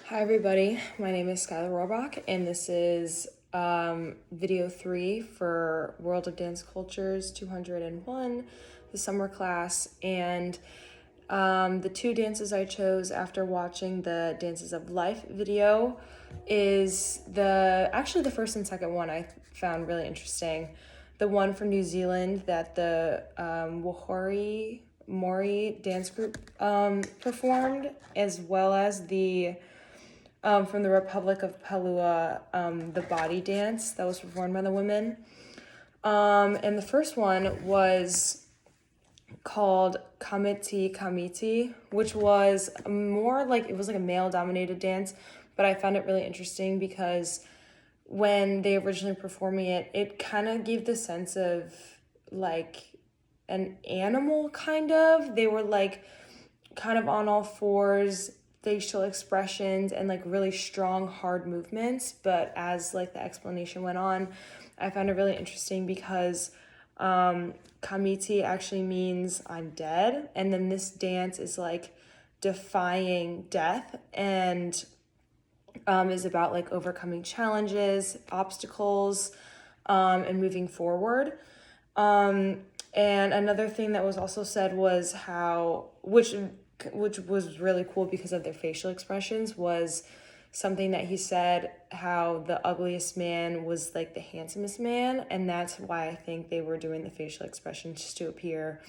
Hi everybody, my name is Skylar Rohrbach and this is video 3 for World of Dance Cultures 201, the summer class, and the two dances I chose after watching the Dances of Life video is actually the first and second one I found really interesting. The one from New Zealand that the Wahori Mori dance group performed, as well as the from the Republic of Palua, the body dance that was performed by the women. And the first one was called Kamiti Kamiti, which was more like, it was like a male dominated dance, but I found it really interesting because when they originally performing it, it kind of gave the sense of like an animal kind of. They were like kind of on all fours, facial expressions, and like really strong, hard movements. But as like the explanation went on, I found it really interesting because Kamiti actually means I'm dead. And then this dance is like defying death and is about like overcoming challenges, obstacles, and moving forward. And another thing that was also said was how, which was really cool because of their facial expressions, was something that he said, how the ugliest man was like the handsomest man, and that's why I think they were doing the facial expressions just to appear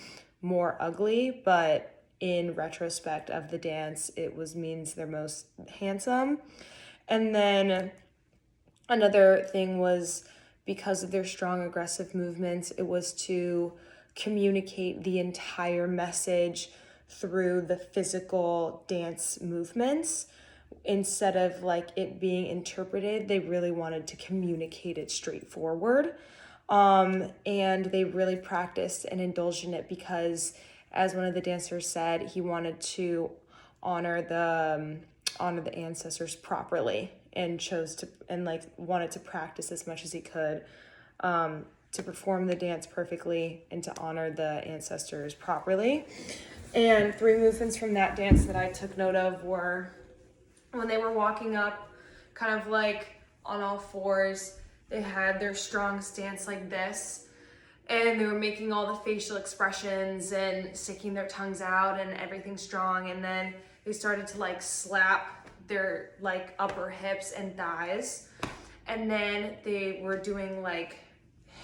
more ugly, but in retrospect of the dance, it means they're most handsome. And then another thing was, because of their strong aggressive movements, it was to communicate the entire message through the physical dance movements. Instead of like it being interpreted, they really wanted to communicate it straightforward. And they really practiced and indulged in it because, as one of the dancers said, he wanted to honor the ancestors properly, and chose to, and like wanted to practice as much as he could to perform the dance perfectly and to honor the ancestors properly. And three movements from that dance that I took note of were when they were walking up kind of like on all fours, they had their strong stance like this, and they were making all the facial expressions and sticking their tongues out and everything strong. And then they started to like slap their like upper hips and thighs. And then they were doing like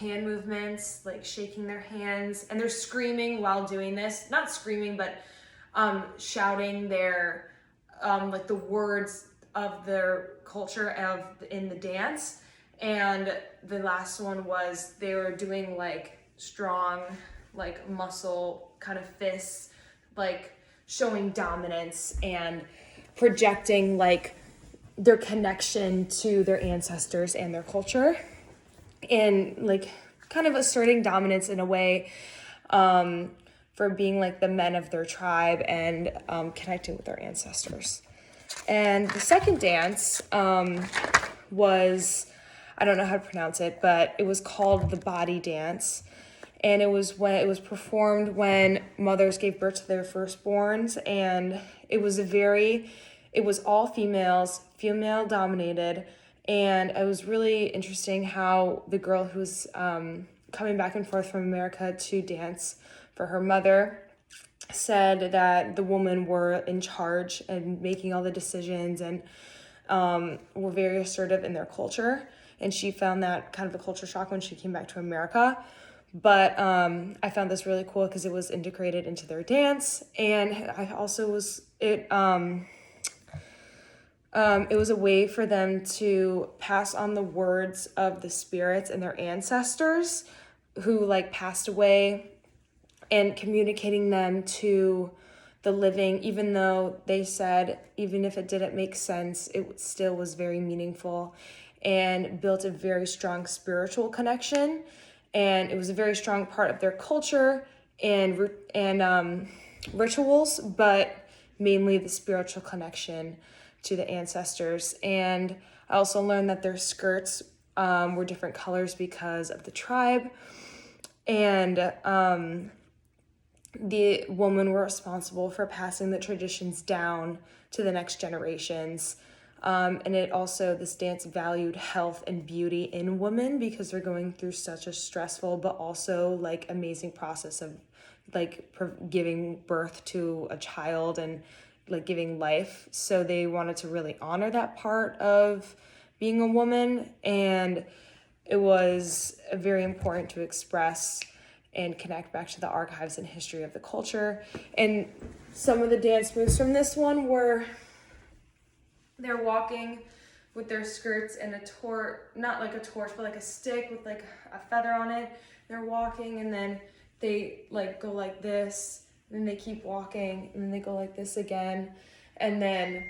hand movements, like shaking their hands, and they're screaming while doing this. Not screaming, but shouting their like the words of their culture in the dance. And the last one was they were doing like strong, like muscle kind of fists, like showing dominance and projecting like their connection to their ancestors and their culture, and like kind of asserting dominance in a way for being like the men of their tribe and connecting with their ancestors. And the second dance was, I don't know how to pronounce it, but it was called the body dance. And it was performed when mothers gave birth to their firstborns, and it was all females, female dominated. And it was really interesting how the girl who was coming back and forth from America to dance for her mother said that the women were in charge and making all the decisions, and were very assertive in their culture. And she found that kind of a culture shock when she came back to America. But I found this really cool because it was integrated into their dance. And I also it was a way for them to pass on the words of the spirits and their ancestors who like passed away, and communicating them to the living, even though they said, even if it didn't make sense, it still was very meaningful and built a very strong spiritual connection. And it was a very strong part of their culture and rituals, but mainly the spiritual connection to the ancestors. And I also learned that their skirts were different colors because of the tribe. And the women were responsible for passing the traditions down to the next generations And it also, this dance valued health and beauty in women because they're going through such a stressful but also like amazing process of like giving birth to a child and like giving life. So they wanted to really honor that part of being a woman, and it was very important to express and connect back to the archives and history of the culture. And some of the dance moves from this one were they're walking with their skirts and a torch, not like a torch, but like a stick with like a feather on it. They're walking and then they like go like this, and then they keep walking and then they go like this again. And then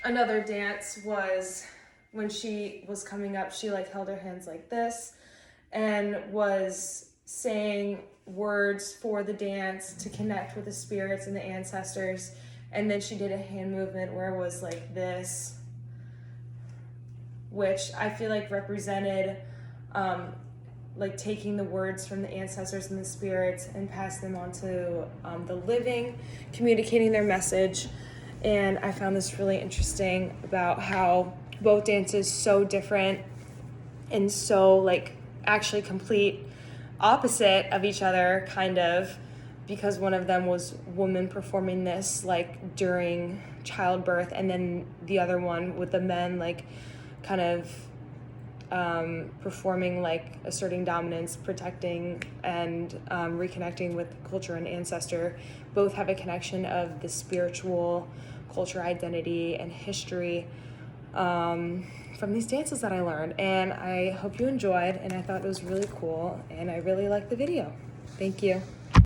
another dance was when she was coming up, she like held her hands like this and was saying words for the dance to connect with the spirits and the ancestors. And then she did a hand movement where it was like this, which I feel like represented like taking the words from the ancestors and the spirits and passing them on to the living, communicating their message. And I found this really interesting about how both dances so different and so like actually complete opposite of each other, kind of, because one of them was women performing this like during childbirth, and then the other one with the men like kind of performing like asserting dominance, protecting, and reconnecting with culture and ancestor. Both have a connection of the spiritual culture, identity, and history from these dances that I learned. And I hope you enjoyed, and I thought it was really cool, and I really liked the video. Thank you.